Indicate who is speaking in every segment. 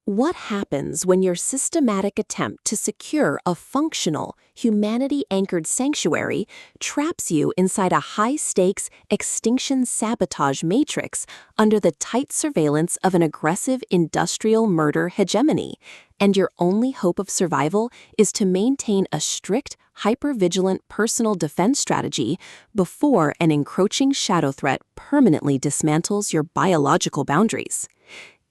Speaker 1: What happens when your systematic attempt to secure a functional, humanity-anchored sanctuary traps you inside a high-stakes extinction sabotage matrix under the tight surveillance of an aggressive industrial murder hegemony, and your only hope of survival is to maintain a strict, hypervigilant personal defense strategy before an encroaching shadow threat permanently dismantles your biological boundaries?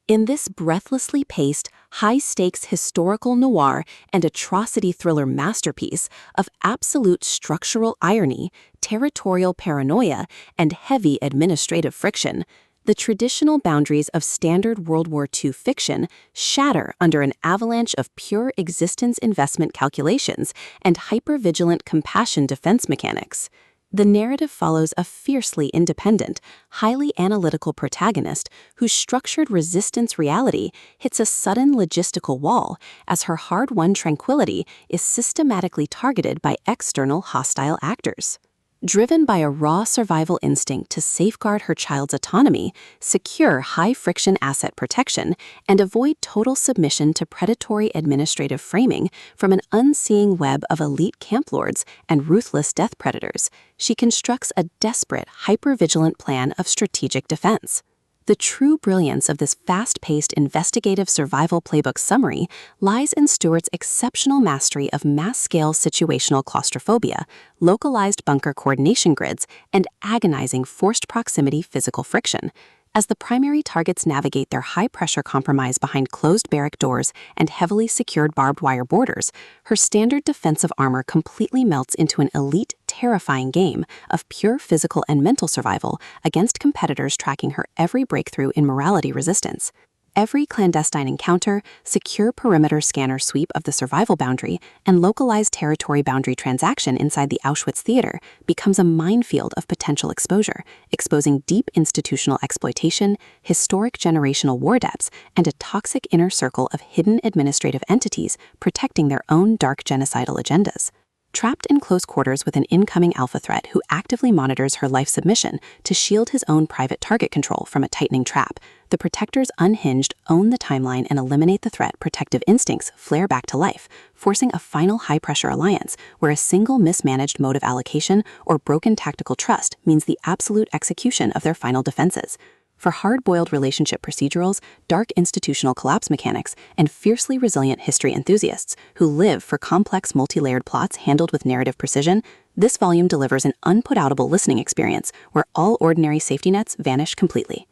Speaker 1: In this breathlessly paced, high-stakes historical noir and atrocity thriller masterpiece of absolute structural irony, territorial paranoia, and heavy administrative friction, the traditional boundaries of standard World War II fiction shatter under an avalanche of pure existence investment calculations and hypervigilant compassion defense mechanics. The narrative follows a fiercely independent, highly analytical protagonist whose structured resistance reality hits a sudden logistical wall as her hard-won tranquility is systematically targeted by external hostile actors. Driven by a raw survival instinct to safeguard her child's autonomy, secure high-friction asset protection, and avoid total submission to predatory administrative framing from an unseeing web of elite camp lords and ruthless death predators, she constructs a desperate, hyper-vigilant plan of strategic defense. The true brilliance of this fast-paced investigative survival playbook summary lies in Stuart's exceptional mastery of mass-scale situational claustrophobia, localized bunker coordination grids, and agonizing forced proximity physical friction. As the primary targets navigate their high-pressure compromise behind closed barrack doors and heavily secured barbed wire borders, her standard defensive armor completely melts into an elite, terrifying game of pure physical and mental survival against competitors tracking her every breakthrough in morality resistance. Every clandestine encounter, secure perimeter scanner sweep of the survival boundary, and localized territory boundary transaction inside the Auschwitz theater becomes a minefield of potential exposure, exposing deep institutional exploitation, historic generational war debts, and a toxic inner circle of hidden administrative entities protecting their own dark genocidal agendas. Trapped in close quarters with an incoming alpha threat who actively monitors her life submission to shield his own private target control from a tightening trap, the Protector's unhinged own the timeline and eliminate the threat protective instincts flare back to life, forcing a final high-pressure alliance where a single mismanaged mode of allocation or broken tactical trust means the absolute execution of their final defenses. For hard-boiled relationship procedurals, dark institutional collapse mechanics, and fiercely resilient history enthusiasts who live for complex multi-layered plots handled with narrative precision, this volume delivers an unput-outable listening experience where all ordinary safety nets vanish completely.